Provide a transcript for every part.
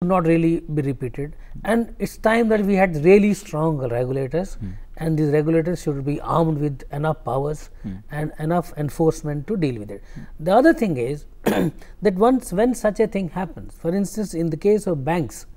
not really be repeated, and it's time that we had really strong regulators, and these regulators should be armed with enough powers and enough enforcement to deal with it. The other thing is that when such a thing happens, for instance, in the case of banks,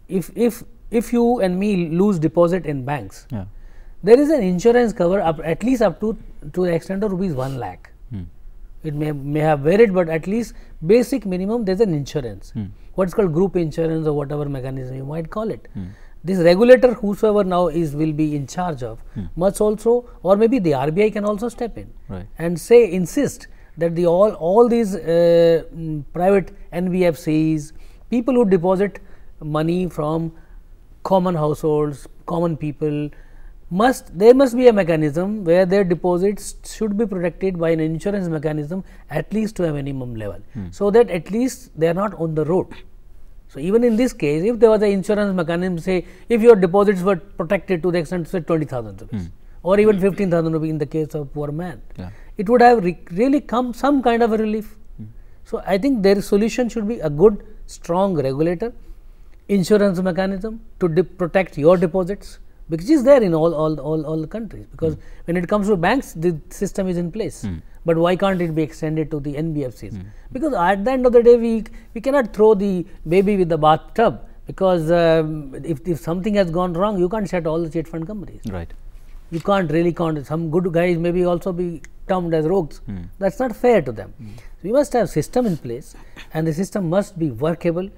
if you and me lose deposit in banks, there is an insurance cover at least up to the extent of rupees 1 lakh. It may have varied, but at least basic minimum there is an insurance. What's called group insurance or whatever mechanism you might call it. This regulator, whosoever now will be in charge of, must also, or maybe the RBI can also step in and insist that all these private NBFCs, people who deposit money from common households, common people, there must be a mechanism where their deposits should be protected by an insurance mechanism at least to a minimum level, so that at least they are not on the road. So, even in this case, if there was an insurance mechanism, say if your deposits were protected to the extent say 20,000 rupees or even 15,000 rupees in the case of poor man, it would have really come some kind of a relief. So, I think their solution should be a good strong regulator, insurance mechanism to protect your deposits, which is there in all the countries, because when it comes to banks, the system is in place. But why can't it be extended to the NBFCs? Because at the end of the day, we cannot throw the baby with the bathtub, because if something has gone wrong, you can't shut all the chit fund companies. Right. You can't really count. Some good guys maybe also be termed as rogues. That's not fair to them. So, we must have system in place, and the system must be workable.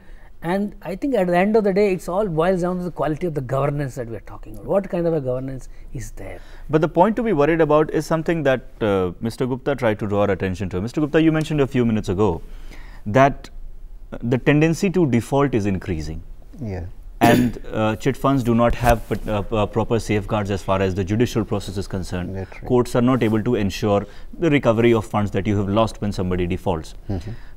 And I think at the end of the day, it's all boils down to the quality of the governance that we are talking about. What kind of a governance is there? But the point to be worried about is something that Mr. Gupta tried to draw our attention to. Mr. Gupta, you mentioned a few minutes ago that the tendency to default is increasing. And chit funds do not have proper safeguards as far as the judicial process is concerned. Right. Courts are not able to ensure the recovery of funds that you have lost when somebody defaults.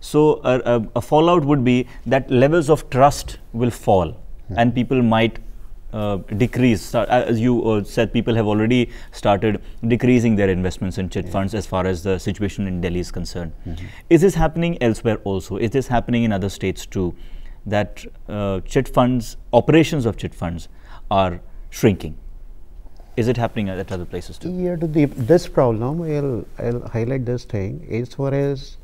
So, a fallout would be that levels of trust will fall and people might decrease. As you said, people have already started decreasing their investments in chit funds as far as the situation in Delhi is concerned. Is this happening elsewhere also? Is this happening in other states too? That chit funds, operations of chit funds are shrinking. Is it happening at other places too? Yeah, to this problem, I'll highlight this thing. As far as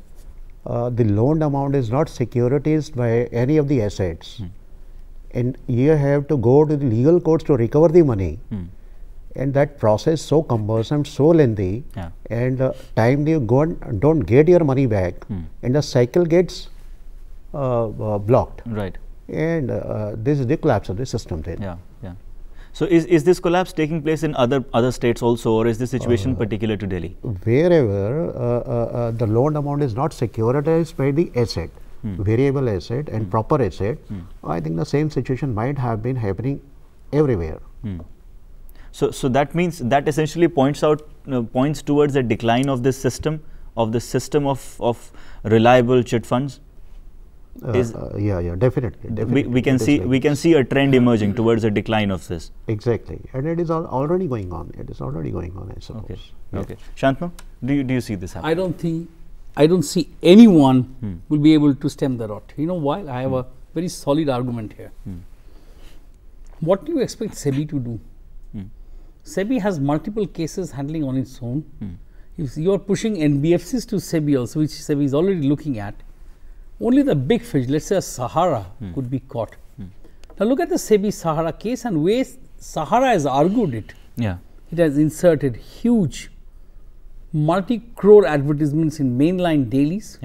the loan amount is not securitized by any of the assets, and you have to go to the legal courts to recover the money, and that process so cumbersome, so lengthy, and time you go and don't get your money back, and the cycle gets blocked. Right. And this is the collapse of the system then. So, is this collapse taking place in other states also, or is this situation particular to Delhi? Wherever the loan amount is not securitized by the asset, variable asset and proper asset, I think the same situation might have been happening everywhere. So that means that essentially points towards a decline of this system, of reliable chit funds. Yeah, definitely. We can see a trend emerging towards a decline of this. Exactly, and it is already going on. It is already going on, I suppose. Okay. Shantanu, do you see this happening? I don't see anyone will be able to stem the rot. You know why? I have a very solid argument here. What do you expect SEBI to do? SEBI has multiple cases handling on its own. If you are pushing NBFCs to SEBI also, which SEBI is already looking at, only the big fish, let's say a Sahara, could be caught. Now, look at the SEBI Sahara case and way Sahara has argued it. It has inserted huge multi-crore advertisements in mainline dailies.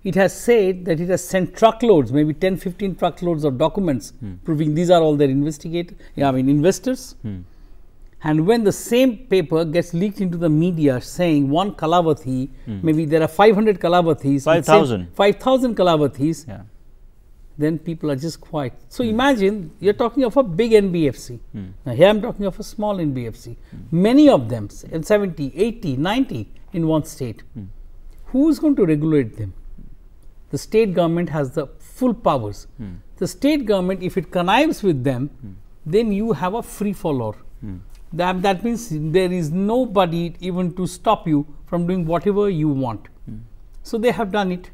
It has said that it has sent truckloads, maybe 10-15 truckloads of documents proving these are all their investors. And when the same paper gets leaked into the media saying one Kalavathi, maybe there are 500 Kalavathis, 5,000 Kalavathis, then people are just quiet. So, imagine you are talking of a big NBFC. Now, here I am talking of a small NBFC. Many of them, 70, 80, 90 in one state. Who is going to regulate them? The state government has the full powers. The state government, if it connives with them, then you have a free-for-all. That means there is nobody even to stop you from doing whatever you want. So, they have done it.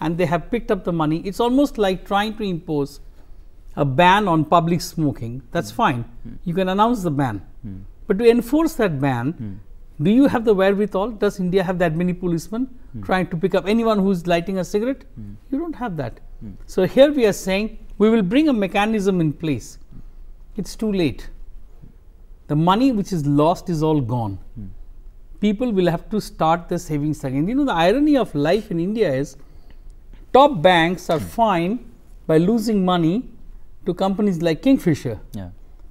and they have picked up the money. It's almost like trying to impose a ban on public smoking. That's fine. You can announce the ban. But to enforce that ban, do you have the wherewithal? Does India have that many policemen trying to pick up anyone who is lighting a cigarette? You don't have that. So here we are saying we will bring a mechanism in place. It's too late. The money which is lost is all gone. People will have to start the savings again. You know, the irony of life in India is top banks are fine by losing money to companies like Kingfisher.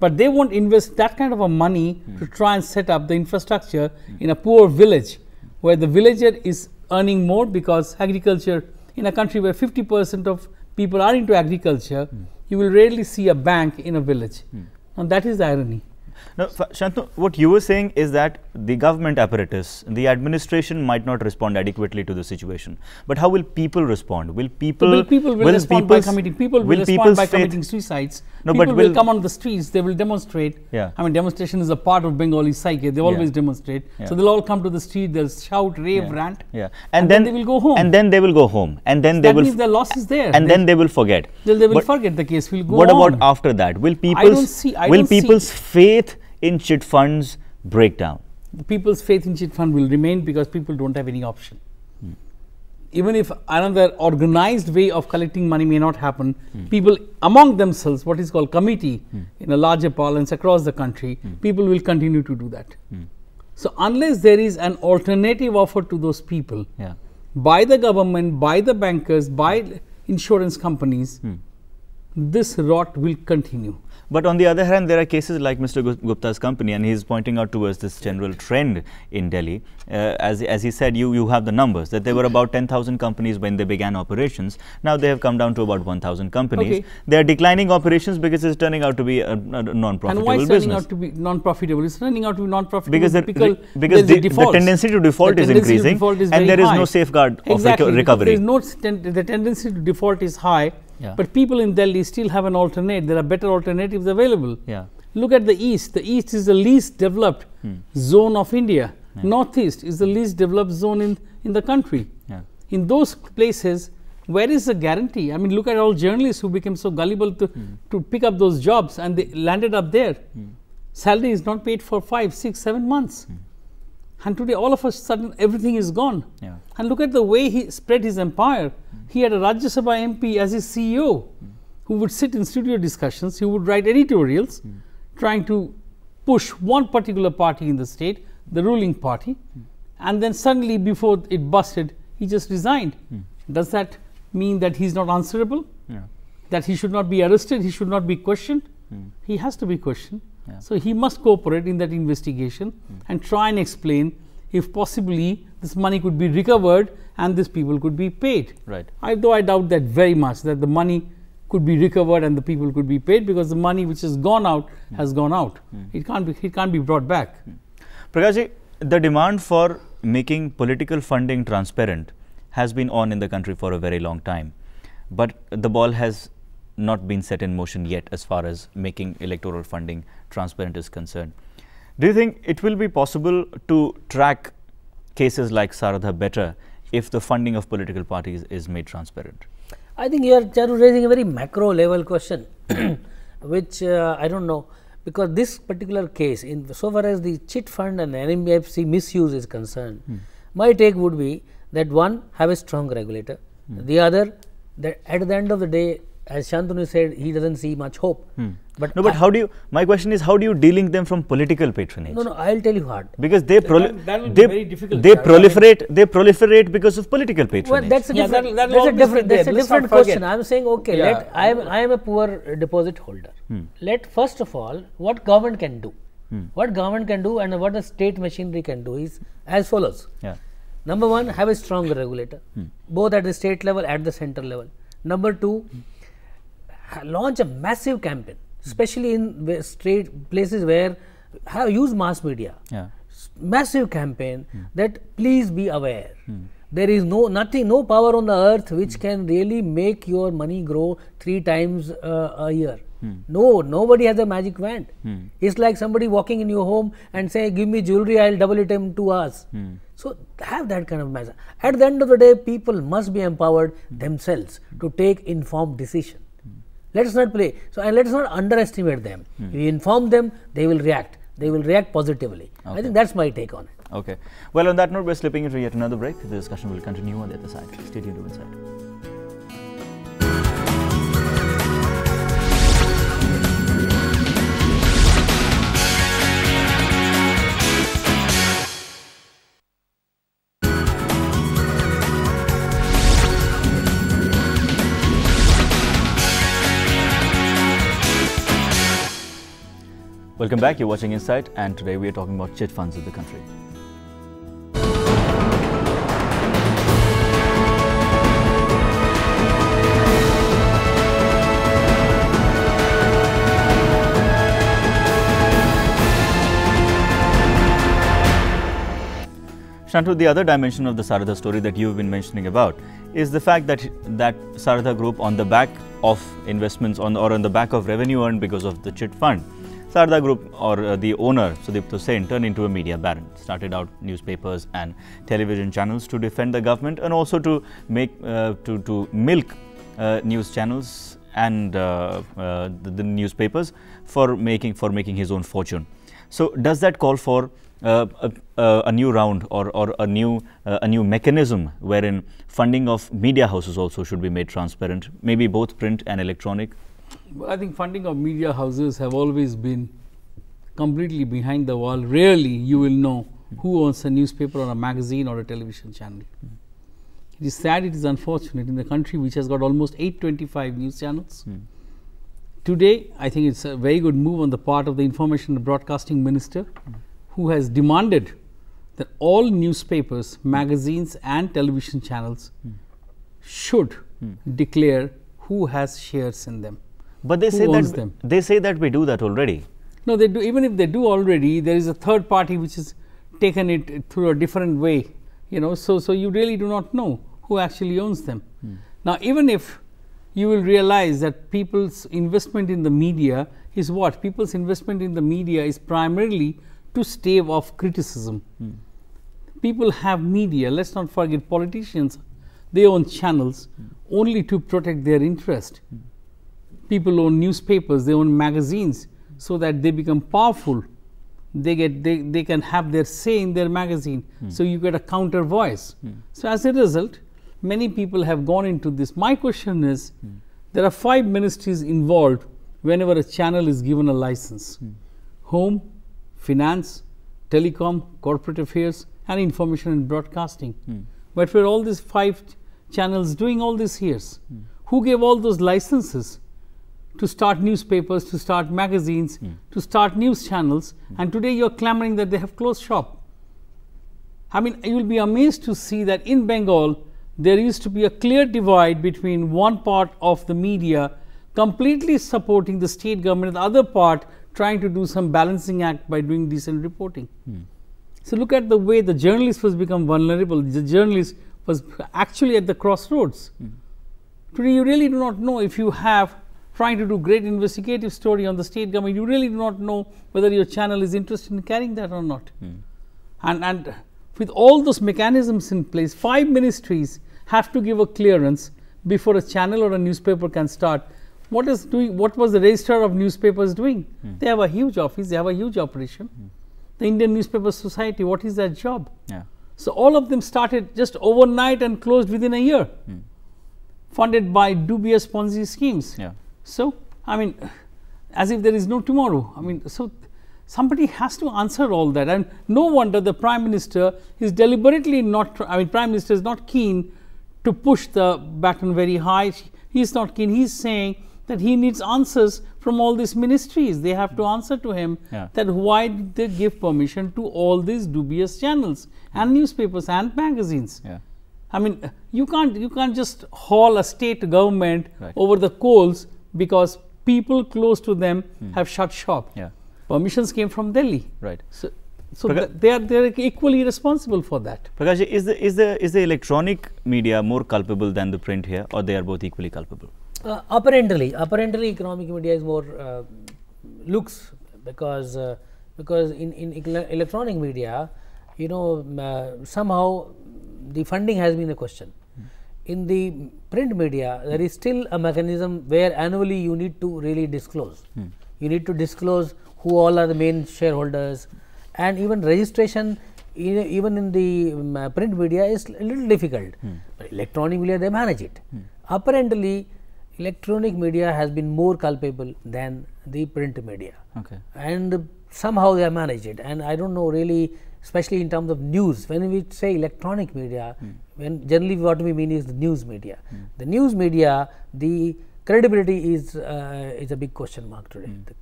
But they won't invest that kind of a money to try and set up the infrastructure in a poor village where the villager is earning more because agriculture, in a country where 50% of people are into agriculture, you will rarely see a bank in a village. And that is the irony. Now, Shantanu, what you were saying is that the government apparatus, the administration might not respond adequately to the situation. But how will people respond? Will people respond by committing? People will respond by committing suicides. No, people but will come on the streets. They will demonstrate. Yeah. I mean, demonstration is a part of Bengali psyche. They always demonstrate. So they'll all come to the street. They'll shout, rave, rant. And then they will go home. And then they will go home. And then they that will. means the loss is there. And then they will forget. They will forget the case. Will go What on. about after that? Will people's faith in chit funds break down? People's faith in chit fund will remain because people don't have any option. Even if another organized way of collecting money may not happen, people among themselves, what is called committee in a larger parlance across the country, people will continue to do that. So unless there is an alternative offer to those people by the government, by the bankers, by insurance companies, this rot will continue. But on the other hand, there are cases like Mr. Gupta's company, and he is pointing out towards this general trend in Delhi. As he said, you have the numbers, that there were about 10,000 companies when they began operations. Now they have come down to about 1,000 companies. They are declining operations because it's turning out to be a non-profitable business. And why it's turning out to be non-profitable? It's turning out to be non-profitable because the tendency to default is increasing, and there is no safeguard of recovery. The tendency to default is high. But people in Delhi still have an alternate. There are better alternatives available. Look at the East. The East is the least developed zone of India. Northeast is the least developed zone in the country. In those places, where is the guarantee? I mean, look at all journalists who became so gullible to pick up those jobs and they landed up there. Salary is not paid for 5, 6, 7 months. And today, all of a sudden, everything is gone. And look at the way he spread his empire. He had a Rajya Sabha MP as his CEO, who would sit in studio discussions. He would write editorials trying to push one particular party in the state, the ruling party. And then suddenly, before it busted, he just resigned. Does that mean that he's not answerable? That he should not be arrested? He should not be questioned? He has to be questioned. So he must cooperate in that investigation and try and explain if possibly this money could be recovered and these people could be paid. Though I doubt that very much, that the money could be recovered and the people could be paid, because the money which has gone out has gone out. It can't be brought back. Prakashji, the demand for making political funding transparent has been on in the country for a very long time, but the ball has not been set in motion yet as far as making electoral funding transparent is concerned. Do you think it will be possible to track cases like Saradha better if the funding of political parties is made transparent? I think you are raising a very macro level question, which I don't know, because this particular case, so far as the chit fund and NBFC misuse is concerned, my take would be that one, have a strong regulator, the other, that at the end of the day, as Shantanu said, he doesn't see much hope. But how do you, my question is, how do you de-link them from political patronage? No, I'll tell you hard. Because they very difficult. They proliferate because of political patronage. Well, that's a different question. I'm saying, okay, I am a poor deposit holder. Let, first of all, what government can do. What government can do and what the state machinery can do is as follows. Number one, have a strong regulator, both at the state level, at the center level. Number two, launch a massive campaign, especially in places where use mass media. Massive campaign that please be aware. There is no power on the earth which can really make your money grow 3 times a year. No, nobody has a magic wand. It's like somebody walking in your home and say, give me jewelry, I'll double it in 2 hours. So have that kind of measure. At the end of the day, people must be empowered themselves to take informed decision. Let us not play. So, and let us not underestimate them. If we inform them, they will react. They will react positively. I think that's my take on it. Okay. Well, on that note, we're slipping into yet another break. The discussion will continue on the other side. Stay tuned to Insight. Welcome back. You're watching Insight, and today we are talking about chit funds in the country. Shantu, the other dimension of the Saratha story that you've been mentioning about is the fact that Saratha Group, on the back of investments or on the back of revenue earned because of the chit fund, Saratha Group or the owner, Sudeep Hussain, turned into a media baron, started out newspapers and television channels to defend the government and also to make to milk news channels and the newspapers for making his own fortune. So does that call for a new round or a new mechanism wherein funding of media houses also should be made transparent, maybe both print and electronic? Well, I think funding of media houses have always been completely behind the wall. Rarely you will know who owns a newspaper or a magazine or a television channel. It is sad, it is unfortunate in the country which has got almost 825 news channels. Today, I think it's a very good move on the part of the Information and Broadcasting Minister, who has demanded that all newspapers, magazines and television channels should declare who has shares in them. But they say that we do that already. No, they do. Even if they do already, there is a third party which has taken it through a different way. You know, so you really do not know who actually owns them. Now, even if you will realize that people's investment in the media is what? People's investment in the media is primarily to stave off criticism. People have media. Let's not forget, politicians, they own channels only to protect their interest. People own newspapers, they own magazines so that they become powerful. They can have their say in their magazine. So you get a counter voice. So as a result, many people have gone into this. My question is, there are 5 ministries involved whenever a channel is given a license. Home, Finance, Telecom, Corporate Affairs and Information and Broadcasting. But for all these 5 channels doing all these years, who gave all those licenses to start newspapers, to start magazines, to start news channels, and today you are clamoring that they have closed shop? I mean, you will be amazed to see that in Bengal, there used to be a clear divide between one part of the media completely supporting the state government and the other part trying to do some balancing act by doing decent reporting. So look at the way the journalist was become vulnerable. The journalist was actually at the crossroads. Today you really do not know if you have trying to do great investigative story on the state government, you really do not know whether your channel is interested in carrying that or not. And with all those mechanisms in place, 5 ministries have to give a clearance before a channel or a newspaper can start. What was the registrar of newspapers doing? They have a huge office, they have a huge operation. The Indian Newspaper Society, what is their job? So all of them started just overnight and closed within a year, funded by dubious Ponzi schemes. So, I mean, as if there is no tomorrow. I mean, so somebody has to answer all that, and no wonder the Prime Minister is deliberately not, Prime Minister is not keen to push the baton very high. He is not keen. He is saying that he needs answers from all these ministries. They have to answer to him that why did they give permission to all these dubious channels and newspapers and magazines. I mean, you can't just haul a state government over the coals because people close to them have shut shop. Permissions came from Delhi. Right. So they are equally responsible for that. Prakash, is the electronic media more culpable than the print here, or they are both equally culpable? Apparently economic media is more looks, because in electronic media, somehow the funding has been a question. In the print media, there is still a mechanism where annually you need to really disclose. You need to disclose who all are the main shareholders, and even registration even in the print media is a little difficult. But electronic media, they manage it. Apparently electronic media has been more culpable than the print media, and somehow they have managed it. And I don't know really, especially in terms of news, when we say electronic media, when generally what we mean is the news media. The news media, the credibility is a big question mark today. The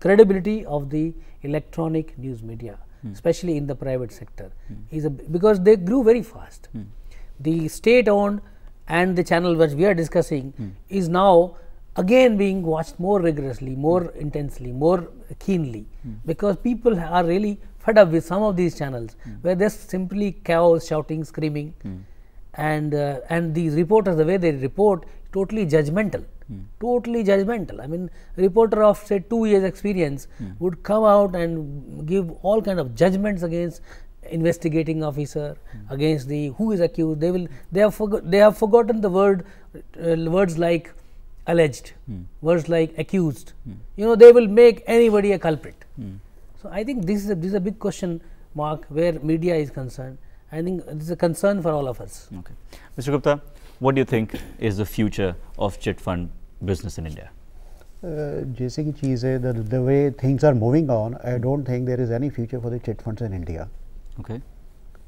credibility of the electronic news media, especially in the private sector, is because they grew very fast. The state owned and the channel which we are discussing is now again being watched more rigorously, more intensely, more keenly, because people are really fed up with some of these channels where there's simply chaos, shouting, screaming, and these reporters, the way they report, totally judgmental. Totally judgmental. I mean, a reporter of say 2 years experience would come out and give all kind of judgments against investigating officer, against the who is accused. They have forgotten the words like alleged, words like accused. They will make anybody a culprit. So I think this is a big question mark where media is concerned. I think this is a concern for all of us. Okay, Mr. Gupta, what do you think is the future of chit fund business in India? जैसे की चीज़ है, the way things are moving on, I don't think there is any future for the chit funds in India. Okay.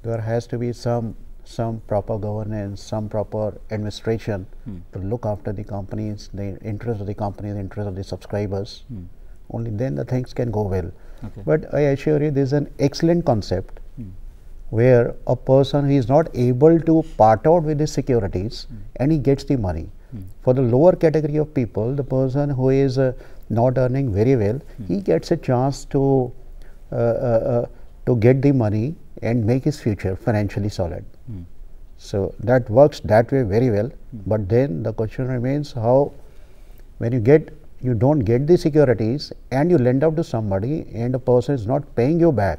There has to be some proper governance, some proper administration to look after the companies, the interest of the company, the interest of the subscribers. Only then the things can go well. Okay. But I assure you, this is an excellent concept where a person who is not able to part out with his securities and he gets the money. For the lower category of people, the person who is not earning very well, he gets a chance to get the money and make his future financially solid. So that works that way very well. But then the question remains, how when you don't get the securities and you lend out to somebody and the person is not paying you back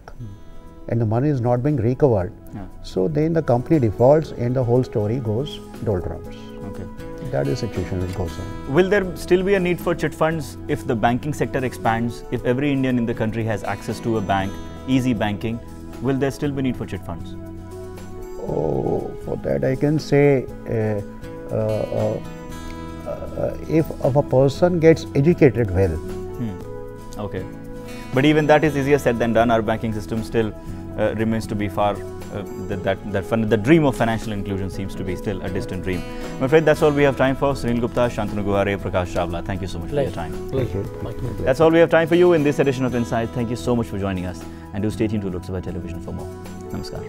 and the money is not being recovered, so then the company defaults and the whole story goes doldrums. Okay. That is the situation which goes on. Will there still be a need for chit funds if the banking sector expands, if every Indian in the country has access to a bank, easy banking? Will there still be need for chit funds? Oh, for that I can say, if a person gets educated well. Okay. But even that is easier said than done. Our banking system still remains to be far, the dream of financial inclusion seems to be still a distant dream. I'm afraid that's all we have time for. Sunil Gupta, Shantanu Guhare, Prakash Chawla, thank you so much for your time. Pleasure. That's all we have time for you in this edition of Insight. Thank you so much for joining us, and do stay tuned to Lok Sabha television for more. Namaskar.